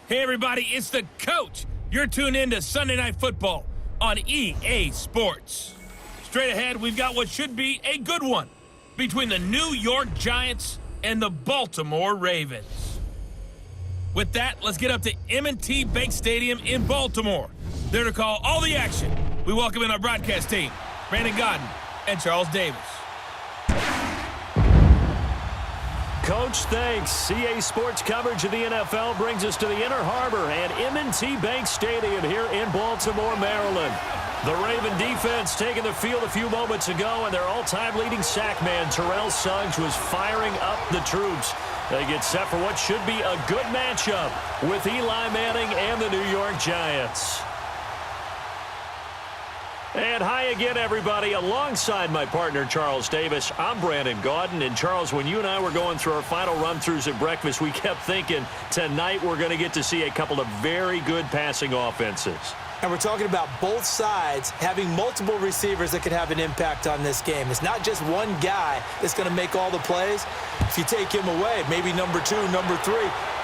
Hey, everybody, it's the coach. You're tuned in to Sunday Night Football on EA Sports. Straight ahead, we've got what should be a good one between the New York Giants and the Baltimore Ravens. With that, let's get up to M&T Bank Stadium in Baltimore. There to call all the action, we welcome in our broadcast team, Brandon Godden and Charles Davis. Coach, thanks. CA Sports coverage of the NFL brings us to the Inner Harbor and M&T Bank Stadium here in Baltimore, Maryland. The Raven defense taking the field a few moments ago, and their all-time leading sack man, Terrell Owens, was firing up the troops. They get set for what should be a good matchup with Eli Manning and the New York Giants. And hi again, everybody. Alongside my partner, Charles Davis, I'm Brandon Godden. And, Charles, when you and I were going through our final run-throughs at breakfast, we kept thinking tonight we're going to get to see a couple of very good passing offenses. And we're talking about both sides having multiple receivers that could have an impact on this game. It's not just one guy that's going to make all the plays. If you take him away, maybe number 2, number 3,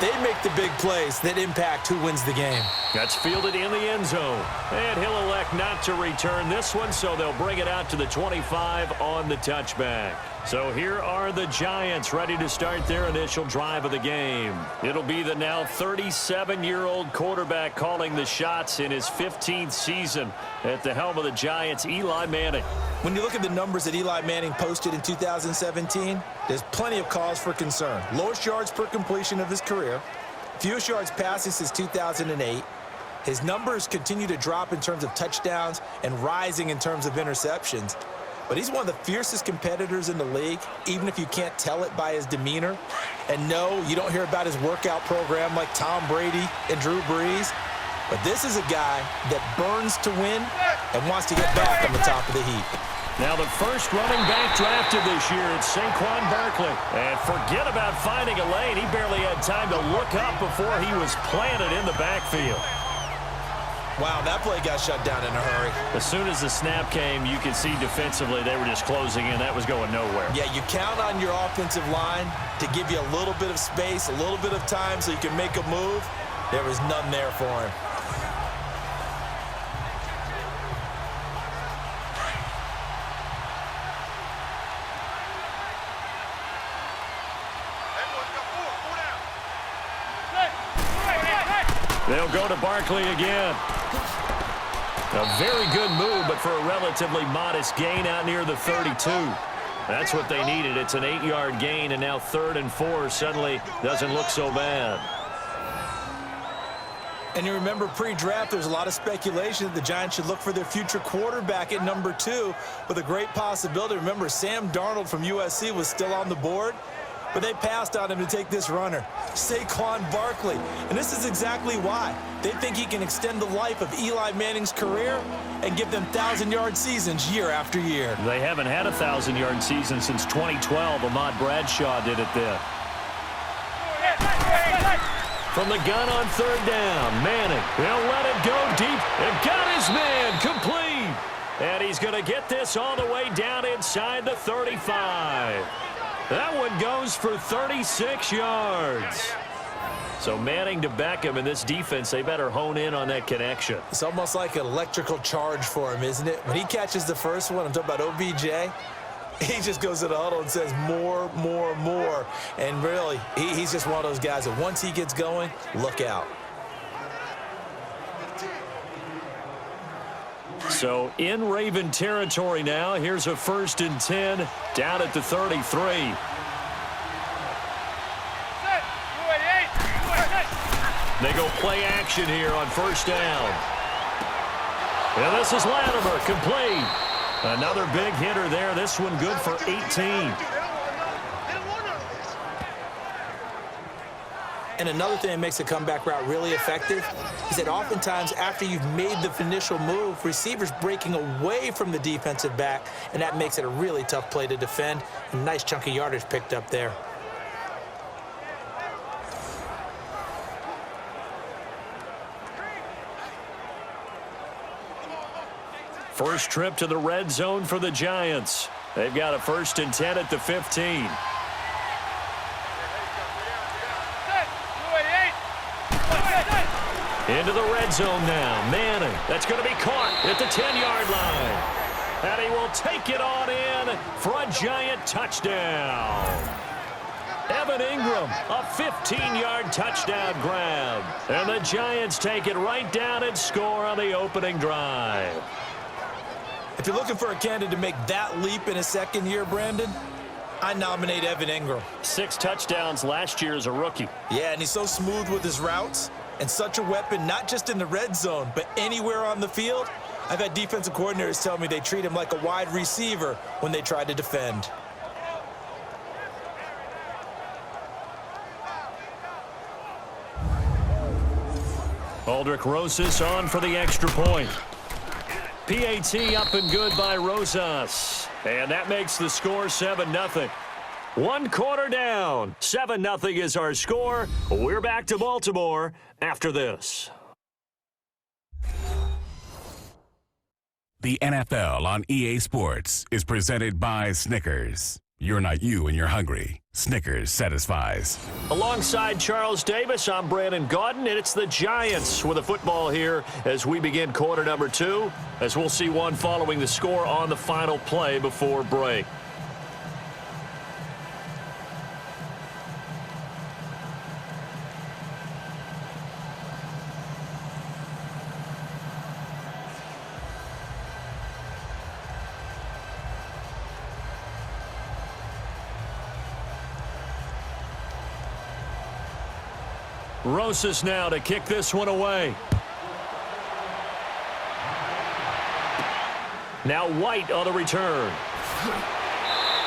they make the big plays that impact who wins the game. That's fielded in the end zone. And he'll elect not to return this one, so they'll bring it out to the 25 on the touchback. So here are the Giants ready to start their initial drive of the game. It'll be the now 37-year-old quarterback calling the shots in his 15th season at the helm of the Giants, Eli Manning. When you look at the numbers that Eli Manning posted in 2017, there's plenty of cause for concern. Lowest yards per completion of his career, fewest yards passing since 2008. His numbers continue to drop in terms of touchdowns and rising in terms of interceptions. But he's one of the fiercest competitors in the league, even if you can't tell it by his demeanor. And no, you don't hear about his workout program like Tom Brady and Drew Brees. But this is a guy that burns to win and wants to get back on the top of the heap. Now the first running back drafted this year is Saquon Barkley. And forget about finding a lane. He barely had time to look up before he was planted in the backfield. Wow, that play got shut down in a hurry. As soon as the snap came, you could see defensively they were just closing in. That was going nowhere. Yeah, you count on your offensive line to give you a little bit of space, a little bit of time so you can make a move. There was none there for him. They'll go to Barkley again. A very good move, but for a relatively modest gain out near the 32. That's what they needed. It's an 8-yard gain, and now 3rd and 4 suddenly doesn't look so bad. And you remember pre-draft, there's a lot of speculation that the Giants should look for their future quarterback at number 2 with a great possibility. Remember, Sam Darnold from USC was still on the board, but they passed on him to take this runner, Saquon Barkley. And this is exactly why. They think he can extend the life of Eli Manning's career and give them 1,000-yard seasons year after year. They haven't had a 1,000-yard season since 2012. Ahmad Bradshaw did it then. From the gun on 3rd down, Manning, he'll let it go deep and got his man complete. And he's going to get this all the way down inside the 35. That one goes for 36 yards. So Manning to Beckham in this defense, they better hone in on that connection. It's almost like an electrical charge for him, isn't it? When he catches the first one, I'm talking about OBJ, he just goes to the huddle and says more, more, more. And really, he's just one of those guys that once he gets going, look out. So in Raven territory now, here's a 1st and 10 down at the 33. They go play action here on 1st down. And this is Latimer, complete. Another big hitter there. This one good for 18. And another thing that makes a comeback route really effective is that oftentimes after you've made the initial move, receivers breaking away from the defensive back, and that makes it a really tough play to defend. A nice chunk of yardage picked up there. First trip to the red zone for the Giants. They've got a 1st and 10 at the 15. Into the red zone now. Manning. That's going to be caught at the 10-yard line. And he will take it on in for a giant touchdown. Evan Ingram, a 15-yard touchdown grab. And the Giants take it right down and score on the opening drive. If you're looking for a candidate to make that leap in his second year, Brandon, I nominate Evan Ingram. 6 touchdowns last year as a rookie. Yeah, and he's so smooth with his routes and such a weapon, not just in the red zone, but anywhere on the field. I've had defensive coordinators tell me they treat him like a wide receiver when they try to defend. Aldrick Rosas on for the extra point. PAT up and good by Rosas. And that makes the score 7-0. 1 quarter down. 7-0 is our score. We're back to Baltimore after this. The NFL on EA Sports is presented by Snickers. You're not you when you're hungry. Snickers satisfies. Alongside Charles Davis, I'm Brandon Gaudin, and it's the Giants with the football here as we begin quarter number 2, as we'll see one following the score on the final play before break. Rosas now to kick this one away. Now White on the return.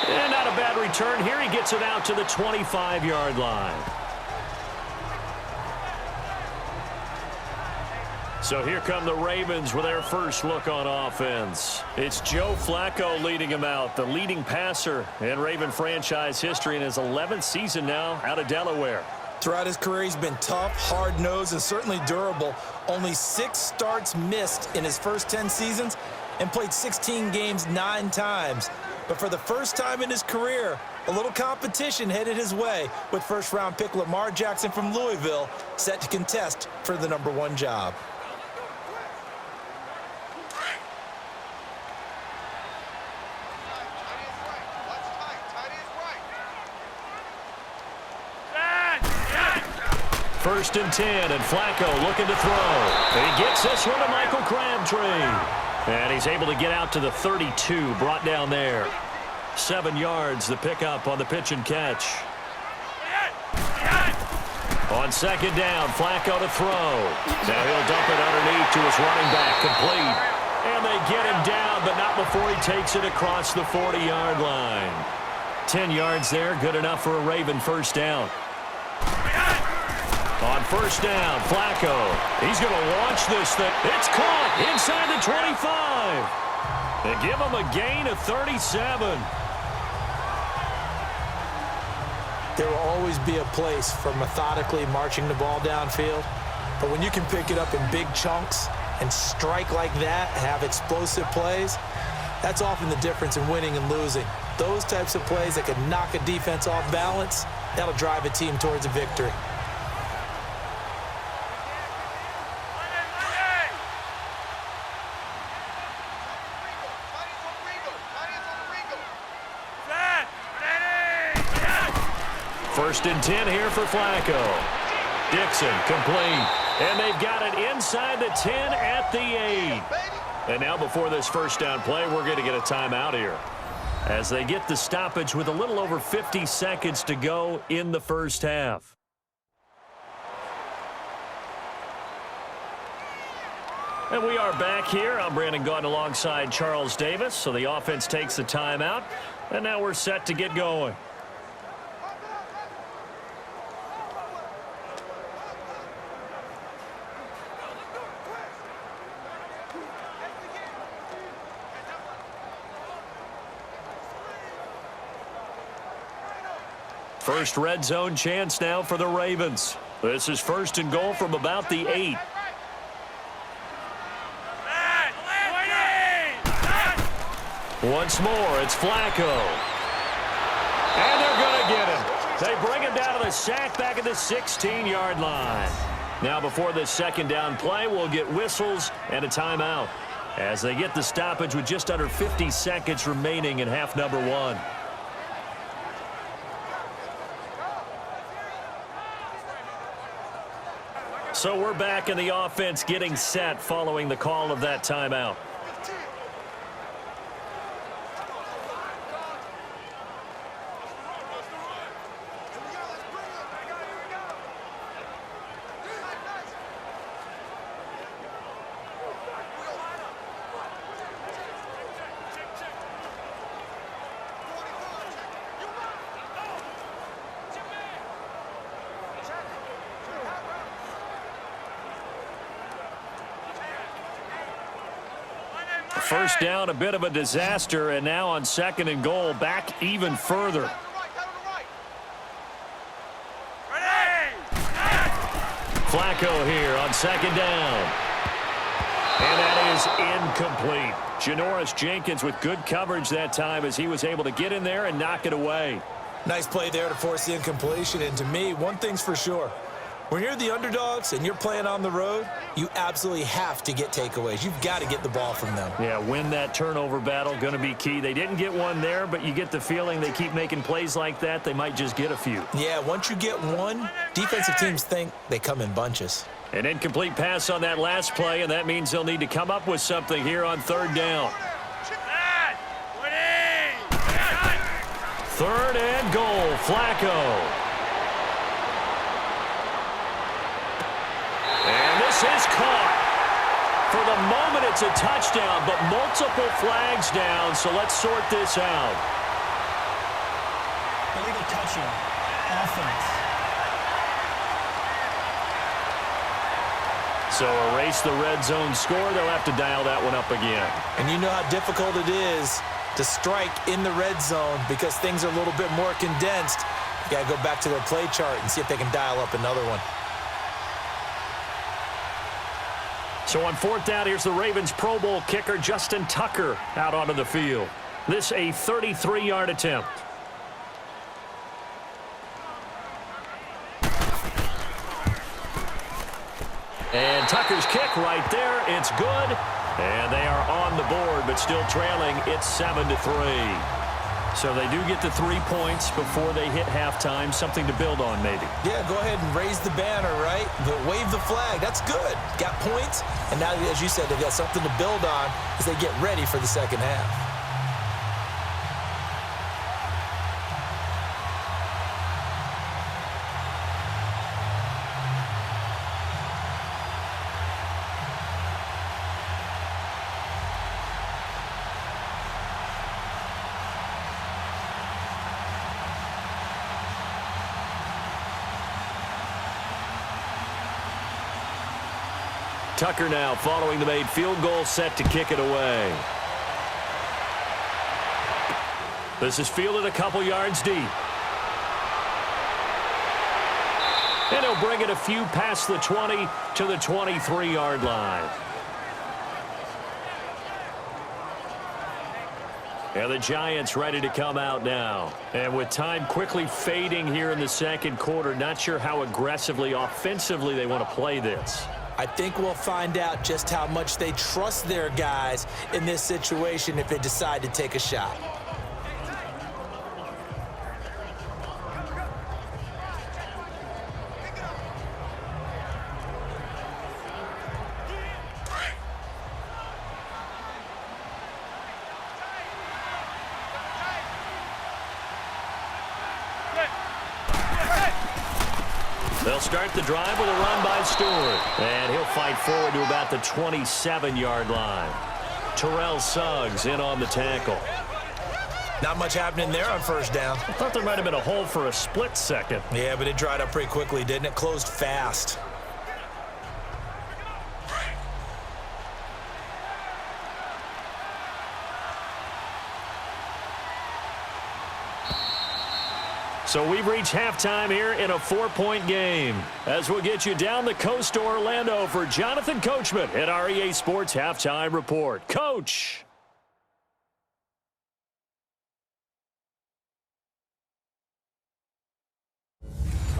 And not a bad return here. He gets it out to the 25-yard line. So here come the Ravens with their first look on offense. It's Joe Flacco leading him out, the leading passer in Raven franchise history in his 11th season now out of Delaware. Throughout his career, he's been tough, hard-nosed, and certainly durable. Only 6 starts missed in his first 10 seasons and played 16 games 9 times. But for the first time in his career, a little competition headed his way with first-round pick Lamar Jackson from Louisville set to contest for the #1 job. First and 10, and Flacco looking to throw. And he gets this one to Michael Crabtree. And he's able to get out to the 32, brought down there. 7 yards, the pickup on the pitch and catch. On second down, Flacco to throw. Now he'll dump it underneath to his running back, complete. And they get him down, but not before he takes it across the 40-yard line. 10 yards there, good enough for a Raven first down. On first down, Flacco. He's going to launch this thing. It's caught inside the 25. They give him a gain of 37. There will always be a place for methodically marching the ball downfield. But when you can pick it up in big chunks and strike like that, have explosive plays, that's often the difference in winning and losing. Those types of plays that can knock a defense off balance, that'll drive a team towards a victory. First and 10 here for Flacco. Dixon complete. And they've got it inside the 10 at the 8. And now before this first down play, we're going to get a timeout here, as they get the stoppage with a little over 50 seconds to go in the first half. And we are back here. I'm Brandon Gaudin alongside Charles Davis. So the offense takes the timeout. And now we're set to get going. First red zone chance now for the Ravens. This is first and goal from about the 8. Once more, it's Flacco. And they're going to get him. They bring him down to the sack back at the 16-yard line. Now before this second down play, we'll get whistles and a timeout as they get the stoppage with just under 50 seconds remaining in half number one. So we're back in the offense getting set following the call of that timeout. First down, a bit of a disaster, and now on second and goal, back even further. Flacco here on second down. And that is incomplete. Janoris Jenkins with good coverage that time as he was able to get in there and knock it away. Nice play there to force the incompletion, and to me, one thing's for sure. When you're the underdogs and you're playing on the road, you absolutely have to get takeaways. You've got to get the ball from them. Yeah, win that turnover battle, going to be key. They didn't get one there, but you get the feeling they keep making plays like that, they might just get a few. Yeah, once you get one, defensive teams think they come in bunches. An incomplete pass on that last play, and that means they'll need to come up with something here on third down. Third and goal, Flacco. Is caught. For the moment, it's a touchdown, but multiple flags down, so let's sort this out. Illegal touching. Offense. So erase the red zone score. They'll have to dial that one up again. And you know how difficult it is to strike in the red zone because things are a little bit more condensed. You got to go back to their play chart and see if they can dial up another one. So on fourth down, here's the Ravens Pro Bowl kicker Justin Tucker out onto the field. This a 33-yard attempt. And Tucker's kick right there. It's good. And they are on the board, but still trailing. It's 7-3. So they do get the 3 points before they hit halftime. Something to build on, maybe. Yeah, go ahead and raise the banner, right? But wave the flag. That's good. Got points. And now, as you said, they've got something to build on as they get ready for the second half. Tucker now following the made field goal, set to kick it away. This is fielded a couple yards deep. And he'll bring it a few past the 20 to the 23-yard line. And the Giants ready to come out now. And with time quickly fading here in the second quarter, not sure how aggressively, offensively they want to play this. I think we'll find out just how much they trust their guys in this situation if they decide to take a shot. They'll start the drive with a run by Stewart. And he'll fight forward to about the 27-yard line. Terrell Suggs in on the tackle. Not much happening there on first down. I thought there might have been a hole for a split second. Yeah, but it dried up pretty quickly, didn't it? Closed fast. So we've reached halftime here in a 4-point game. As we'll get you down the coast to Orlando for Jonathan Coachman at our EA Sports Halftime Report. Coach.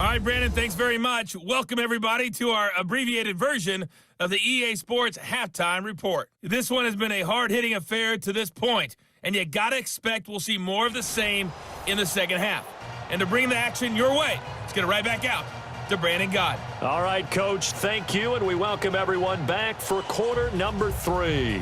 All right, Brandon, thanks very much. Welcome, everybody, to our abbreviated version of the EA Sports Halftime Report. This one has been a hard-hitting affair to this point, and you got to expect we'll see more of the same in the second half. And to bring the action your way, let's get it right back out to Brandon Gaudin. All right, Coach, thank you, and we welcome everyone back for quarter number 3.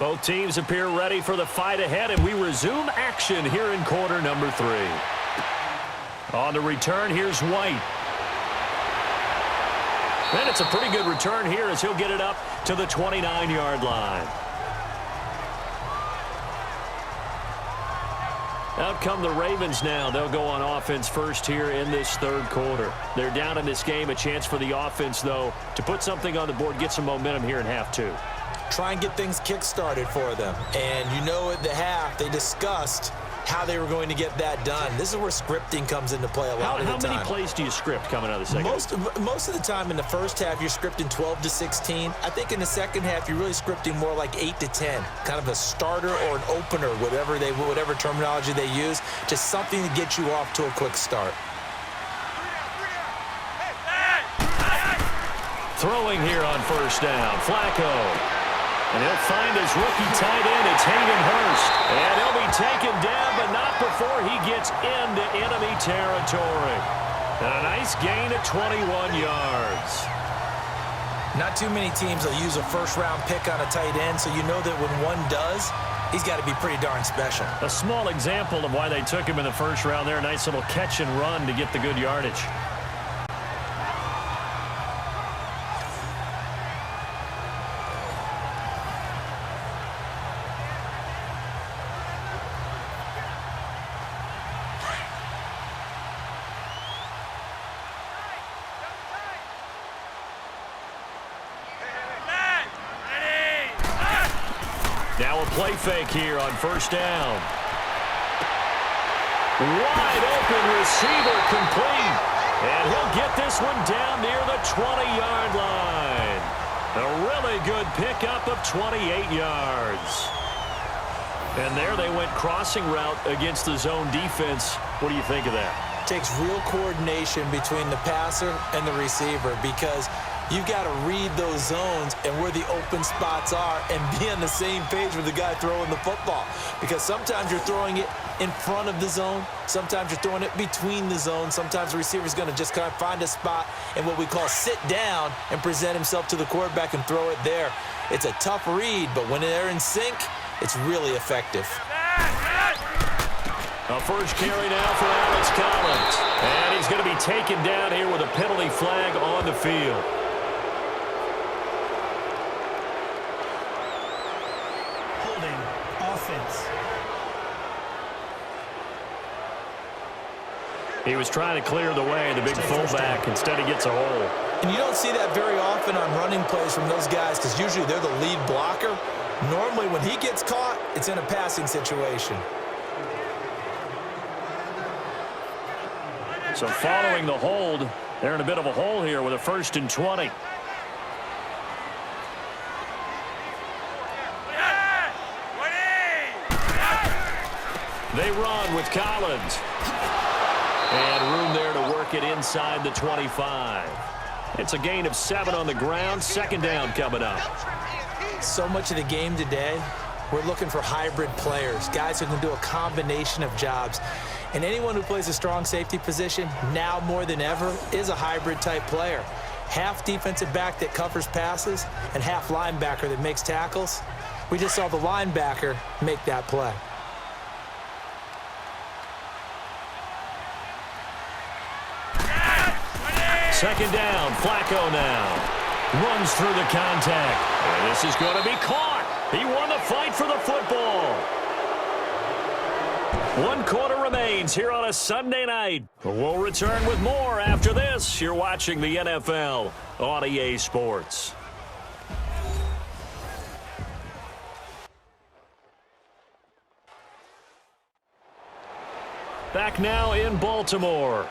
Both teams appear ready for the fight ahead, and we resume action here in quarter number 3. On the return, here's White. And it's a pretty good return here as he'll get it up to the 29-yard line. Out come the Ravens now. They'll go on offense first here in this third quarter. They're down in this game. A chance for the offense, though, to put something on the board, get some momentum here in half 2. Try and get things kick-started for them. And you know at the half, they discussed how they were going to get that done. This is where scripting comes into play a lot of the time. How many plays do you script coming out of the second? Most of the time in the first half, you're scripting 12 to 16. I think in the second half, you're really scripting more like 8 to 10. Kind of a starter or an opener, whatever terminology they use. Just something to get you off to a quick start. Throwing here on first down, Flacco. And he'll find his rookie tight end. It's Hayden Hurst. And he'll be taken down, but not before he gets into enemy territory. And a nice gain of 21 yards. Not too many teams will use a first-round pick on a tight end, so you know that when one does, he's got to be pretty darn special. A small example of why they took him in the first round there. A nice little catch and run to get the good yardage. Now a play fake here on first down. Wide open receiver complete. And he'll get this one down near the 20-yard line. A really good pickup of 28 yards. And there they went crossing route against the zone defense. What do you think of that? Takes real coordination between the passer and the receiver because you've got to read those zones and where the open spots are and be on the same page with the guy throwing the football. Because sometimes you're throwing it in front of the zone. Sometimes you're throwing it between the zones. Sometimes the receiver's going to just kind of find a spot and what we call sit down and present himself to the quarterback and throw it there. It's a tough read, but when they're in sync, it's really effective. A first carry now for Alex Collins. And he's going to be taken down here with a penalty flag on the field. Holding offense. He was trying to clear the way, the big fullback. Instead, he gets a hole. And you don't see that very often on running plays from those guys because usually they're the lead blocker. Normally, when he gets caught, it's in a passing situation. So following the hold, they're in a bit of a hole here with a 1st and 20. They run with Collins. And room there to work it inside the 25. It's a gain of 7 on the ground. 2nd down coming up. So much of the game today, we're looking for hybrid players, guys who can do a combination of jobs. And anyone who plays a strong safety position, now more than ever, is a hybrid type player. Half defensive back that covers passes and half linebacker that makes tackles. We just saw the linebacker make that play. Second down, Flacco now. Runs through the contact. And this is going to be caught. He won the fight for the football. 1 quarter remains here on a Sunday night. We'll return with more after this. You're watching the NFL on EA Sports. Back now in Baltimore.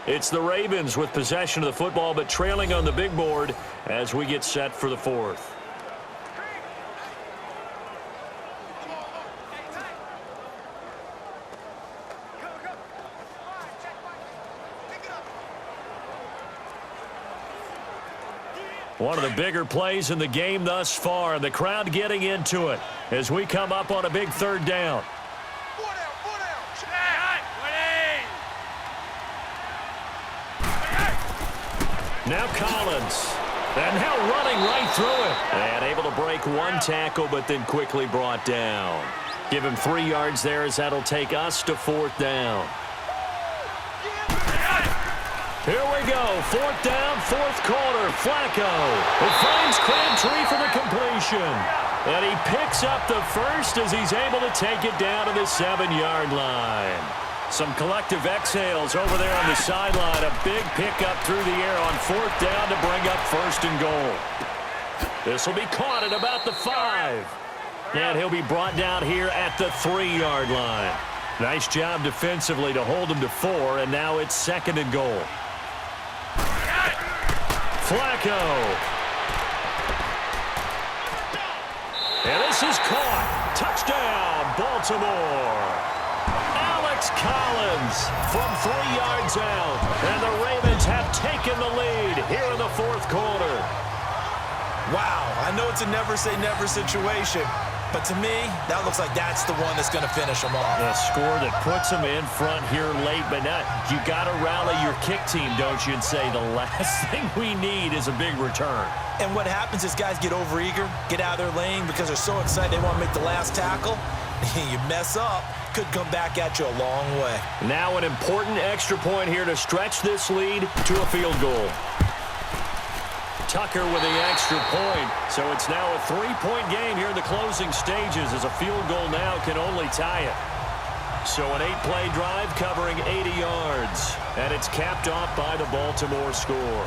It's the Ravens with possession of the football, but trailing on the big board as we get set for the fourth. One of the bigger plays in the game thus far, and the crowd getting into it as we come up on a big third down. Now Collins, and now running right through it. And able to break one tackle, but then quickly brought down. Give him 3 yards there as that'll take us to 4th down. Here we go, 4th down, 4th quarter. Flacco, it finds Crabtree for the completion. And he picks up the first as he's able to take it down to the 7-yard line. Some collective exhales over there on the sideline. A big pickup through the air on 4th down to bring up 1st and goal. This will be caught at about the 5. And he'll be brought down here at the 3-yard line. Nice job defensively to hold him to 4, and now it's 2nd and goal. Flacco. And this is caught. Touchdown, Baltimore. Collins from 3 yards out, and the Ravens have taken the lead here in the 4th quarter. Wow, I know it's a never-say-never situation, but to me, that looks like that's the one that's going to finish them off. A score that puts them in front here late, but not. You got to rally your kick team, don't you, and say the last thing we need is a big return. And what happens is guys get overeager, get out of their lane because they're so excited they want to make the last tackle. You mess up, could come back at you a long way. Now an important extra point here to stretch this lead to a field goal. Tucker with the extra point. So it's now a 3-point game here in the closing stages as a field goal now can only tie it. So an 8-play drive covering 80 yards. And it's capped off by the Baltimore score.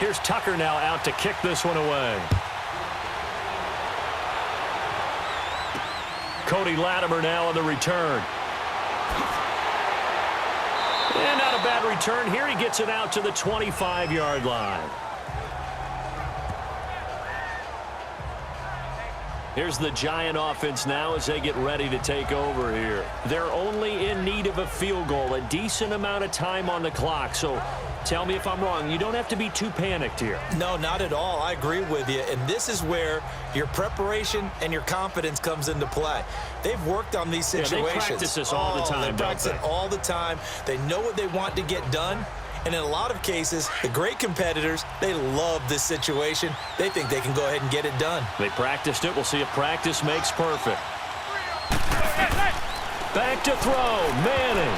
Here's Tucker now out to kick this one away. Cody Latimer now on the return. And not a bad return here. He gets it out to the 25-yard line. Here's the Giant offense now as they get ready to take over here. They're only in need of a field goal, a decent amount of time on the clock. So tell me if I'm wrong. You don't have to be too panicked here. No, not at all. I agree with you. And this is where your preparation and your confidence comes into play. They've worked on these situations. Yeah, they practice this all the time, They practice it all the time. They know what they want to get done. And in a lot of cases, the great competitors, they love this situation. They think they can go ahead and get it done. They practiced it. We'll see if practice makes perfect. Back to throw. Manning.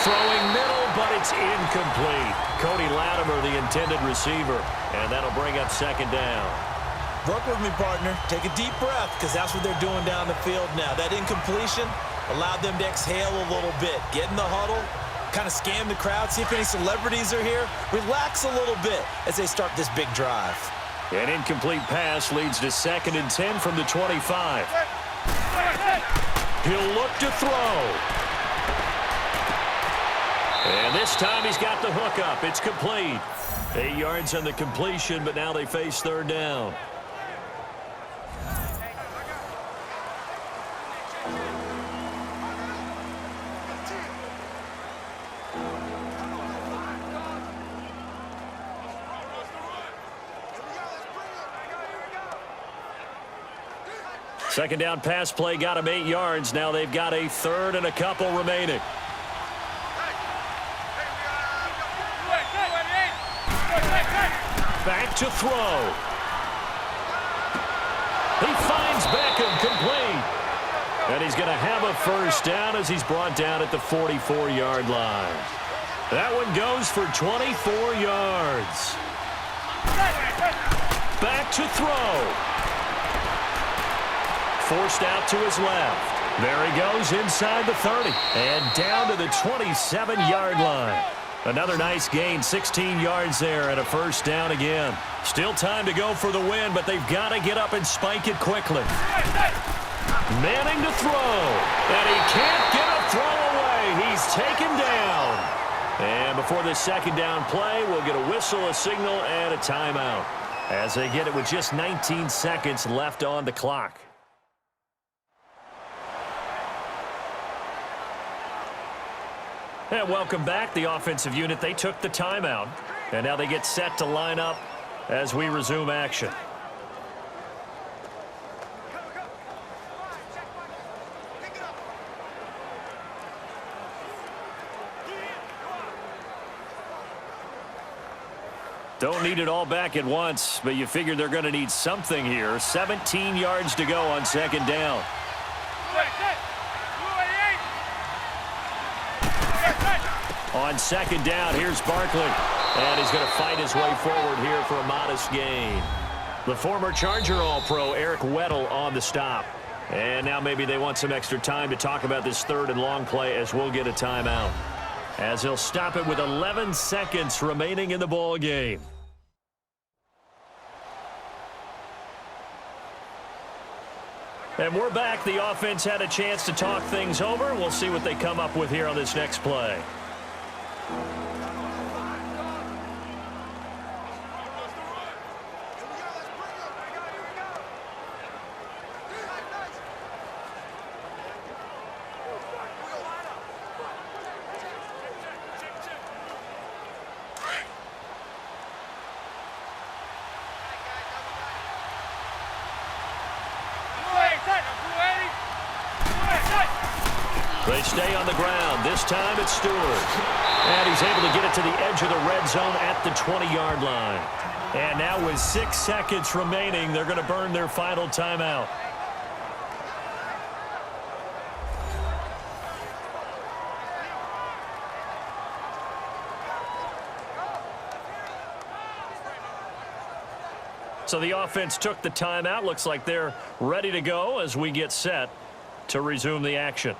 Throwing middle, but it's incomplete. Cody Latimer, the intended receiver. And that'll bring up 2nd down. Work with me, partner. Take a deep breath, because that's what they're doing down the field now. That incompletion allowed them to exhale a little bit. Get in the huddle. Kind of scan the crowd, see if any celebrities are here. Relax a little bit as they start this big drive. An incomplete pass leads to 2nd and 10 from the 25. He'll look to throw. And this time he's got the hook up. It's complete. 8 yards on the completion, but now they face 3rd down. Second down pass play got them 8 yards. Now they've got a third and a couple remaining. Back to throw. He finds Beckham complete. And he's going to have a first down as he's brought down at the 44-yard line. That one goes for 24 yards. Back to throw. Forced out to his left. There he goes inside the 30. And down to the 27-yard line. Another nice gain, 16 yards there, and a first down again. Still time to go for the win, but they've got to get up and spike it quickly. Manning to throw, and he can't get a throw away. He's taken down. And before this second down play, we'll get a whistle, a signal, and a timeout as they get it with just 19 seconds left on the clock. And welcome back. The offensive unit, they took the timeout. And now they get set to line up as we resume action. Don't need it all back at once, but you figure they're going to need something here. 17 yards to go on second down. On second down, here's Barkley. And he's going to fight his way forward here for a modest gain. The former Charger All-Pro Eric Weddle on the stop. And now maybe they want some extra time to talk about this third and long play as we'll get a timeout. As he'll stop it with 11 seconds remaining in the ball game. And we're back. The offense had a chance to talk things over. We'll see what they come up with here on this next play. They stay on the ground. This time it's Stewart. And he's able to get it to the edge of the red zone at the 20-yard line. And now with 6 seconds remaining, they're going to burn their final timeout. So the offense took the timeout. Looks like they're ready to go as we get set to resume the action.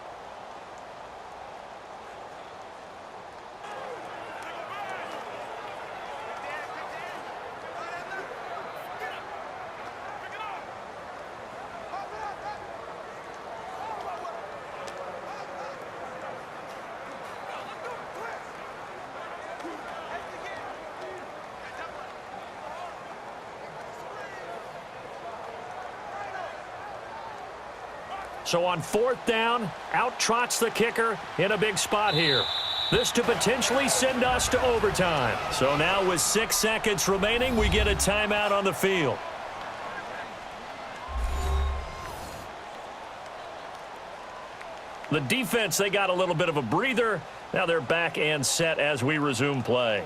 So on fourth down, out trots the kicker in a big spot here. This to potentially send us to overtime. So now with 6 seconds remaining, we get a timeout on the field. The defense, they got a little bit of a breather. Now they're back and set as we resume play.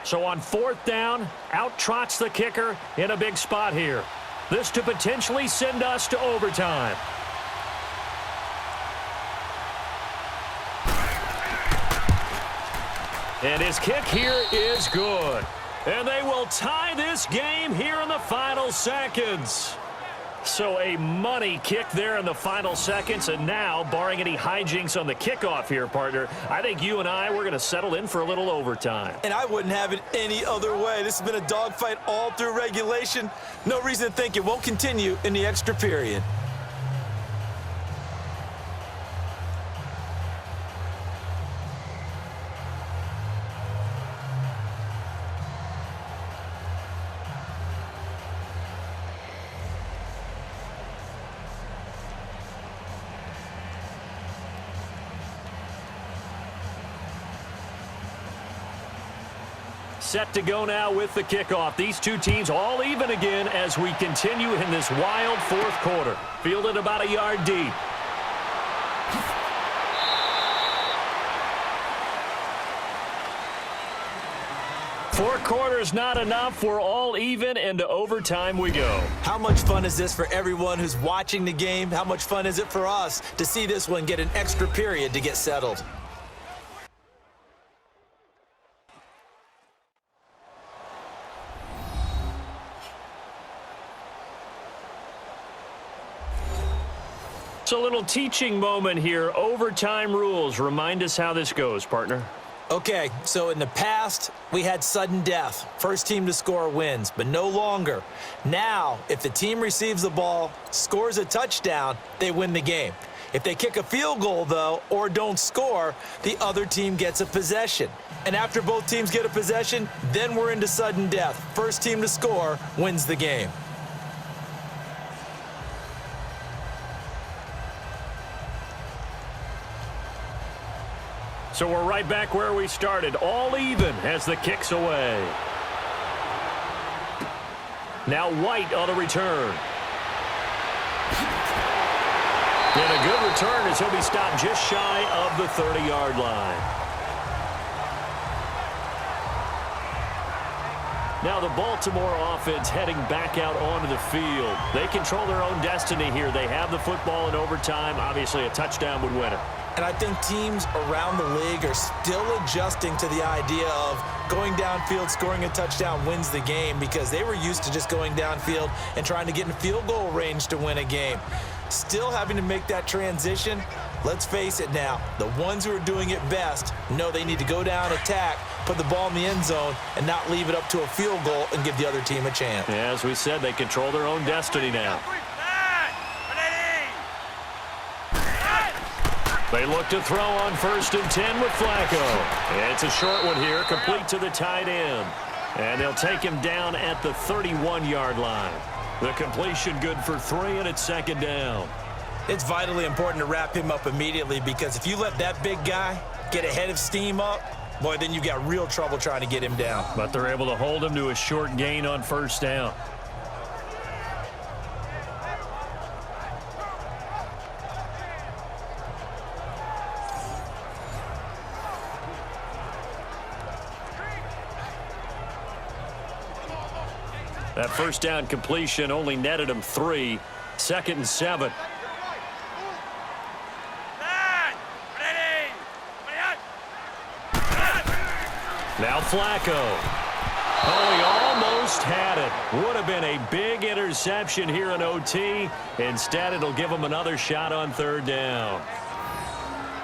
So on fourth down, out trots the kicker in a big spot here. This to potentially send us to overtime. And his kick here is good. And they will tie this game here in the final seconds. So a money kick there in the final seconds. And now, barring any hijinks on the kickoff here, partner, I think you and I, we're going to settle in for a little overtime. And I wouldn't have it any other way. This has been a dogfight all through regulation. No reason to think it won't continue in the extra period. set to go now with the kickoff. These two teams all even again as we continue in this wild fourth quarter. Fielded about a yard deep. Four quarters not enough. We're all even, and to overtime we go. How much fun is this for everyone who's watching the game? How much fun is it for us to see this one get an extra period to get settled? It's a little teaching moment here. Overtime rules. Remind us how this goes, partner. Okay, so in the past, we had sudden death. First team to score wins, but no longer. Now, if the team receives the ball, scores a touchdown, they win the game. If they kick a field goal, though, or don't score, the other team gets a possession. And after both teams get a possession, then we're into sudden death. First team to score wins the game. So we're right back where we started, all even as the kick's away. Now White on the return. And a good return as he'll be stopped just shy of the 30-yard line. Now the Baltimore offense heading back out onto the field. They control their own destiny here. They have the football in overtime. Obviously, a touchdown would win it. And I think teams around the league are still adjusting to the idea of going downfield, scoring a touchdown wins the game, because they were used to just going downfield and trying to get in field goal range to win a game. Still having to make that transition. Let's face it now, the ones who are doing it best know they need to go down, attack, put the ball in the end zone, and not leave it up to a field goal and give the other team a chance. Yeah, as we said, they control their own destiny now. They look to throw on 1st and 10 with Flacco. It's a short one here, complete to the tight end. And they'll take him down at the 31-yard line. The completion good for 3, and it's 2nd down. It's vitally important to wrap him up immediately, because if you let that big guy get ahead of steam up, boy, then you've got real trouble trying to get him down. But they're able to hold him to a short gain on 1st down. That 1st down completion only netted him 3. 2nd and 7. Now Flacco. Oh, he almost had it. Would have been a big interception here in OT. Instead, it'll give him another shot on 3rd down.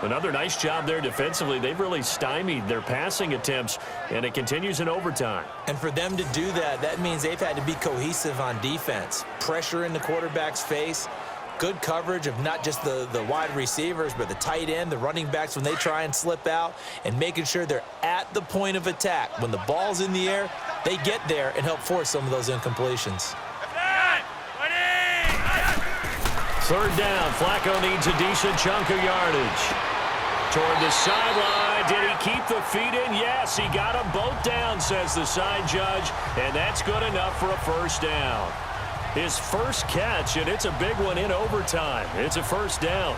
Another nice job there defensively. They've really stymied their passing attempts, and it continues in overtime. And for them to do that, that means they've had to be cohesive on defense. Pressure in the quarterback's face. Good coverage of not just the wide receivers, but the tight end, the running backs when they try and slip out, and making sure they're at the point of attack. When the ball's in the air, they get there and help force some of those incompletions. 3rd down. Flacco needs a decent chunk of yardage. Toward the sideline. Did he keep the feet in? Yes, he got them both down, says the side judge, and that's good enough for a 1st down. His first catch, and it's a big one in overtime. It's a 1st down.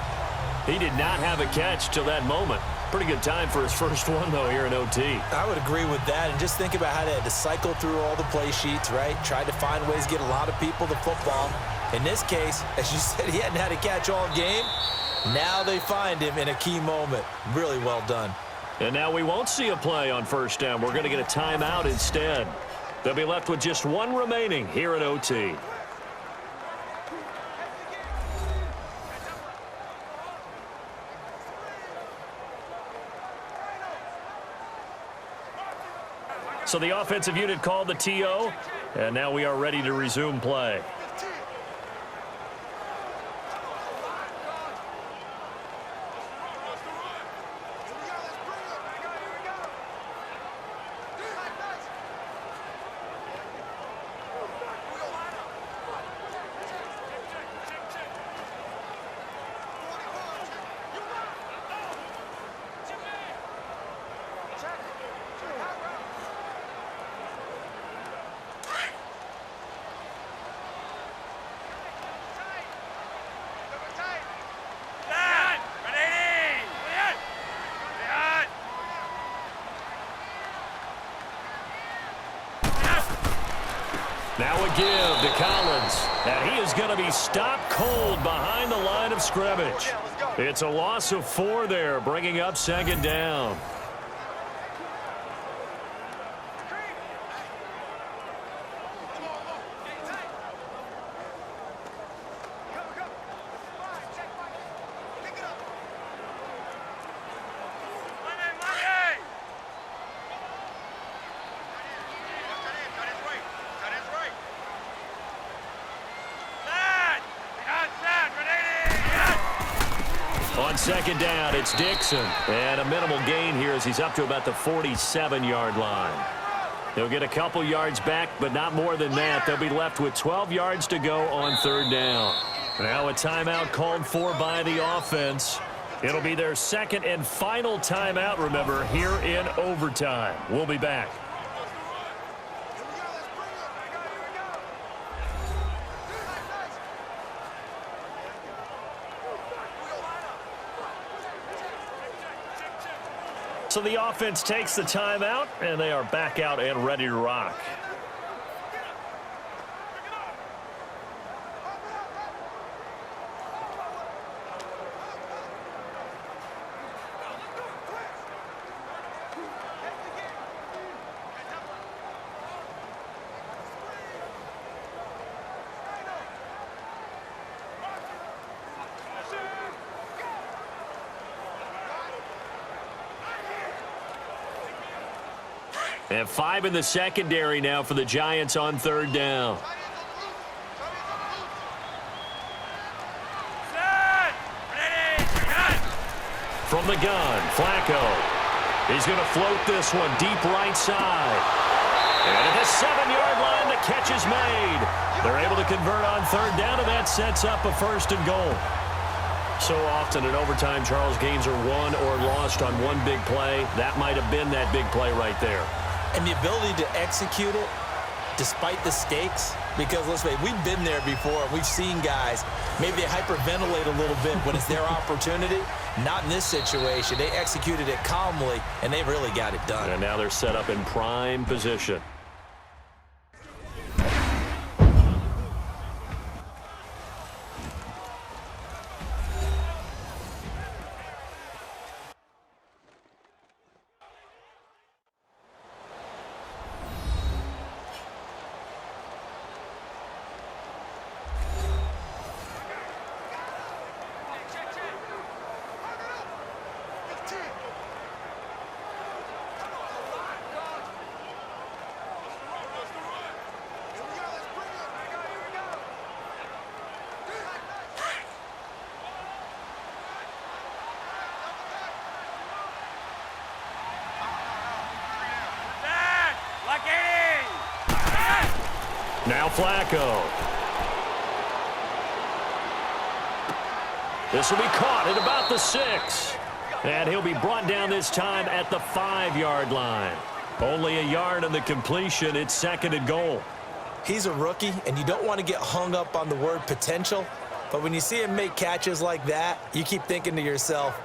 He did not have a catch till that moment. Pretty good time for his first one, though, here in OT. I would agree with that, and just think about how they had to cycle through all the play sheets, right? Tried to find ways to get a lot of people the football. In this case, as you said, he hadn't had a catch all game. Now they find him in a key moment. Really well done. And now we won't see a play on 1st down. We're going to get a timeout instead. They'll be left with just one remaining here in OT. So the offensive unit called the TO, and now we are ready to resume play. Now a give to Collins. And he is going to be stopped cold behind the line of scrimmage. It's a loss of 4 there, bringing up second down. On second down, it's Dixon. And a minimal gain here as he's up to about the 47-yard line. He'll get a couple yards back, but not more than that. They'll be left with 12 yards to go on third down. Now a timeout called for by the offense. It'll be their second and final timeout, remember, here in overtime. We'll be back. So the offense takes the timeout, and they are back out and ready to rock. And 5 in the secondary now for the Giants on third down. From the gun, Flacco. He's going to float this one deep right side. And at the 7-yard line, the catch is made. They're able to convert on third down, and that sets up a first and goal. So often in overtime, Charles, games are won or lost on one big play. That might have been that big play right there. And the ability to execute it despite the stakes, because let's face it, we've been there before. We've seen guys, maybe they hyperventilate a little bit when it's their opportunity. Not in this situation. They executed it calmly, and they really got it done. And now they're set up in prime position. Now Flacco. This will be caught at about the 6. And he'll be brought down this time at the 5-yard line. Only a yard on the completion. It's second and goal. He's a rookie, and you don't want to get hung up on the word potential. But when you see him make catches like that, you keep thinking to yourself,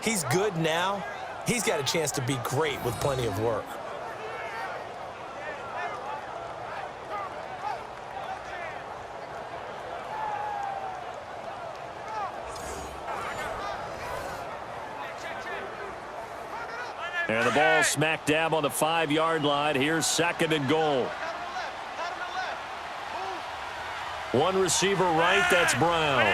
he's good now. He's got a chance to be great with plenty of work. And the ball smack dab on the 5-yard line. Here's second and goal. One receiver right, that's Brown.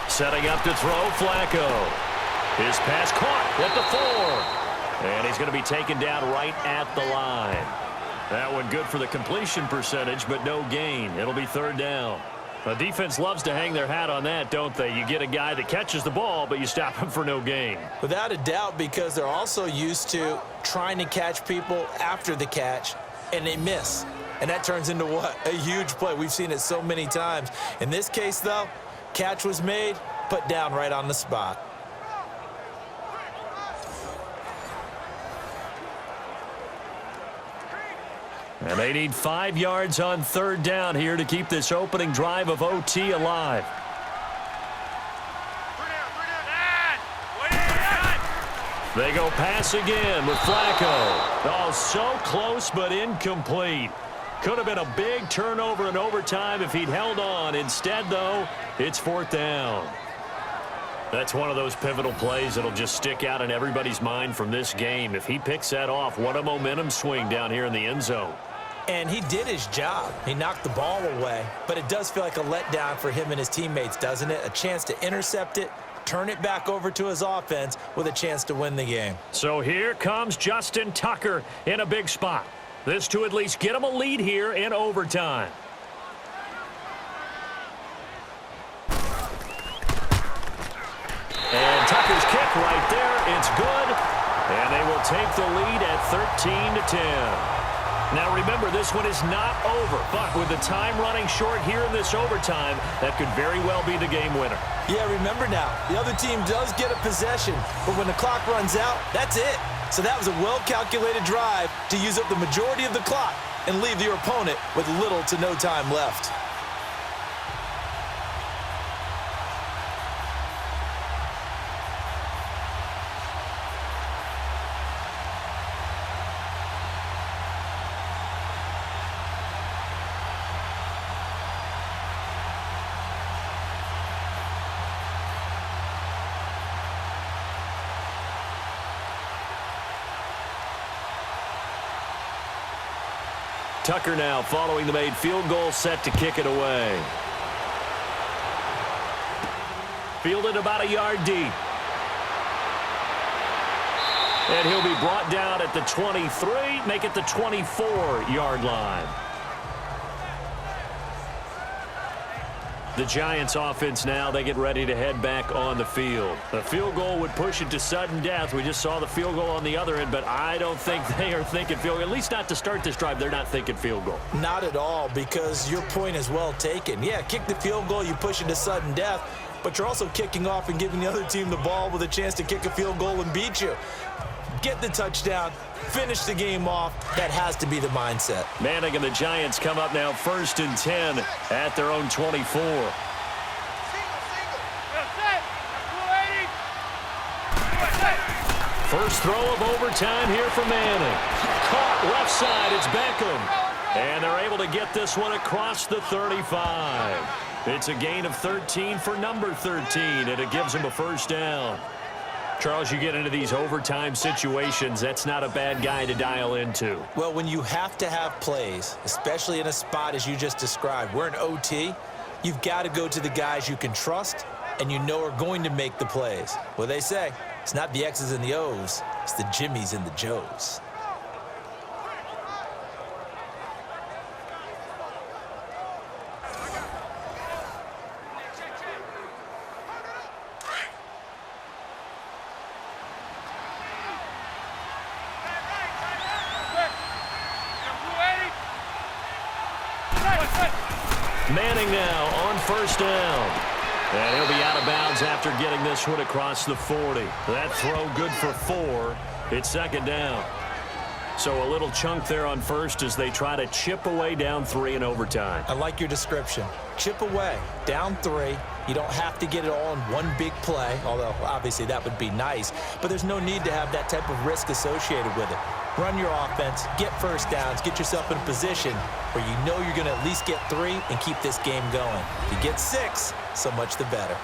Setting up to throw, Flacco. His pass caught at the 4. And he's going to be taken down right at the line. That one good for the completion percentage, but no gain. It'll be third down. The defense loves to hang their hat on that, don't they? You get a guy that catches the ball, but you stop him for no gain. Without a doubt, because they're also used to trying to catch people after the catch, and they miss. And that turns into what? A huge play. We've seen it so many times. In this case, though, catch was made, put down right on the spot. And they need 5 yards on third down here to keep this opening drive of OT alive. They go pass again with Flacco. Oh, so close but incomplete. Could have been a big turnover in overtime if he'd held on. Instead, though, it's 4th down. That's one of those pivotal plays that'll just stick out in everybody's mind from this game. If he picks that off, what a momentum swing down here in the end zone. And he did his job. He knocked the ball away. But it does feel like a letdown for him and his teammates, doesn't it? A chance to intercept it, turn it back over to his offense with a chance to win the game. So here comes Justin Tucker in a big spot. This to at least get him a lead here in overtime. And Tucker's kick right there. It's good. And they will take the lead at 13-10. Now remember, this one is not over, but with the time running short here in this overtime, that could very well be the game winner. Yeah, remember now, the other team does get a possession, but when the clock runs out, that's it. So that was a well-calculated drive to use up the majority of the clock and leave your opponent with little to no time left. Tucker now following the made field goal, set to kick it away. Fielded about a yard deep. And he'll be brought down at the 23, make it the 24-yard line. The Giants offense now, they get ready to head back on the field. The field goal would push it to sudden death. We just saw the field goal on the other end, but I don't think they are thinking field goal. At least not to start this drive. They're not thinking field goal. Not at all, because your point is well taken. Yeah, kick the field goal, you push it to sudden death, but you're also kicking off and giving the other team the ball with a chance to kick a field goal and beat you. Get the touchdown, finish the game off. That has to be the mindset. Manning and the Giants come up now 1st and 10 at their own 24. First throw of overtime here for Manning. Caught left side, it's Beckham. And they're able to get this one across the 35. It's a gain of 13 for number 13, and it gives him a first down. Charles, you get into these overtime situations, that's not a bad guy to dial into. Well, when you have to have plays, especially in a spot as you just described, we're in OT, you've got to go to the guys you can trust and you know are going to make the plays. Well, they say, it's not the X's and the O's, it's the Jimmys and the Joes. Manning now on first down. And he'll be out of bounds after getting this one across the 40. That throw good for 4. It's 2nd down. So a little chunk there on first as they try to chip away down 3 in overtime. I like your description. Chip away, down 3. You don't have to get it all in one big play, although obviously that would be nice. But there's no need to have that type of risk associated with it. Run your offense, get first downs, get yourself in a position where you know you're going to at least get 3 and keep this game going. If you get 6, so much the better.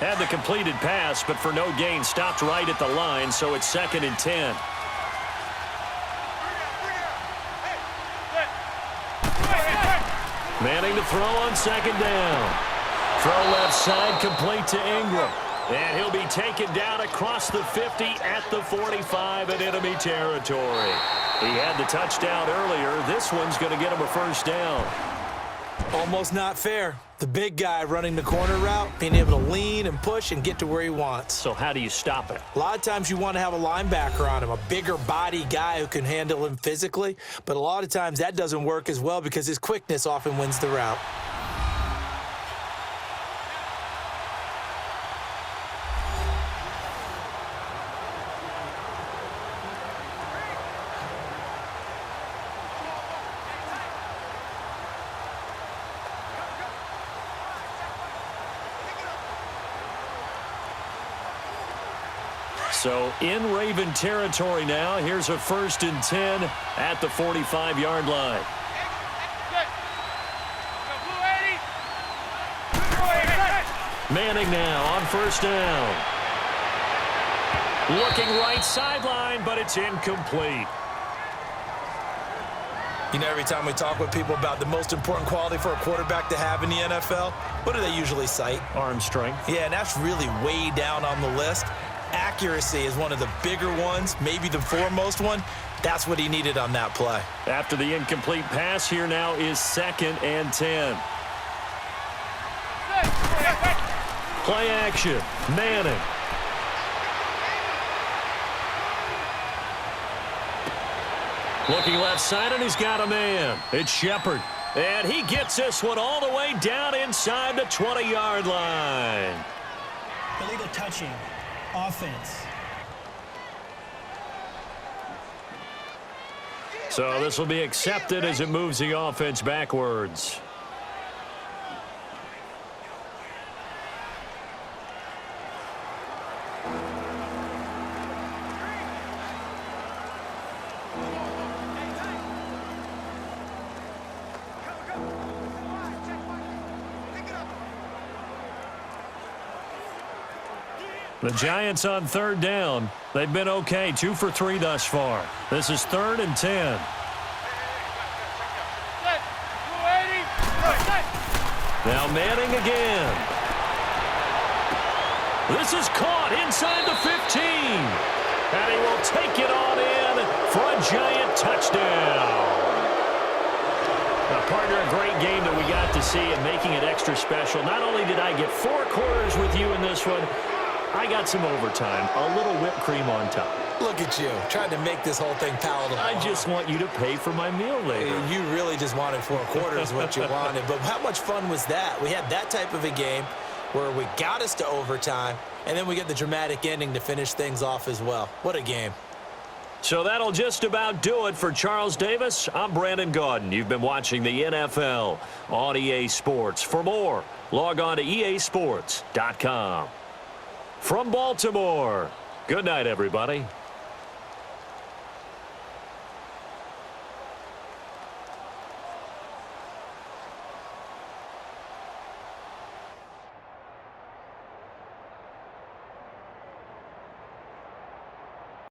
Had the completed pass, but for no gain, stopped right at the line, so it's 2nd and 10. Manning to throw on 2nd down. Throw left side, complete to Ingram. And he'll be taken down across the 50 at the 45 in enemy territory. He had the touchdown earlier. This one's going to get him a first down. Almost not fair. The big guy running the corner route, being able to lean and push and get to where he wants. So how do you stop it? A lot of times you want to have a linebacker on him, a bigger body guy who can handle him physically, but a lot of times that doesn't work as well because his quickness often wins the route. So in Raven territory now. Here's a 1st and 10 at the 45-yard line. Manning now on 1st down. Looking right sideline, but it's incomplete. You know, every time we talk with people about the most important quality for a quarterback to have in the NFL, what do they usually cite? Arm strength. Yeah, and that's really way down on the list. Accuracy is one of the bigger ones, maybe the foremost one. That's what he needed on that play. After the incomplete pass, here now is 2nd and 10. Play action. Manning. Looking left side, and he's got a man. It's Shepard. And he gets this one all the way down inside the 20-yard line. Illegal touching. Offense. So this will be accepted as it moves the offense backwards. The Giants on 3rd down. They've been okay, 2 for 3 thus far. This is 3rd and 10. Now Manning again. This is caught inside the 15. And he will take it on in for a Giant touchdown. Now, partner, a great game that we got to see and making it extra special. Not only did I get 4 quarters with you in this one, I got some overtime, a little whipped cream on top. Look at you, trying to make this whole thing palatable. I just want you to pay for my meal later. You really just wanted 4 quarters what you wanted. But how much fun was that? We had that type of a game where we got us to overtime, and then we get the dramatic ending to finish things off as well. What a game. So that'll just about do it for Charles Davis. I'm Brandon Gaudin. You've been watching the NFL on EA Sports. For more, log on to easports.com. From Baltimore, good night, everybody.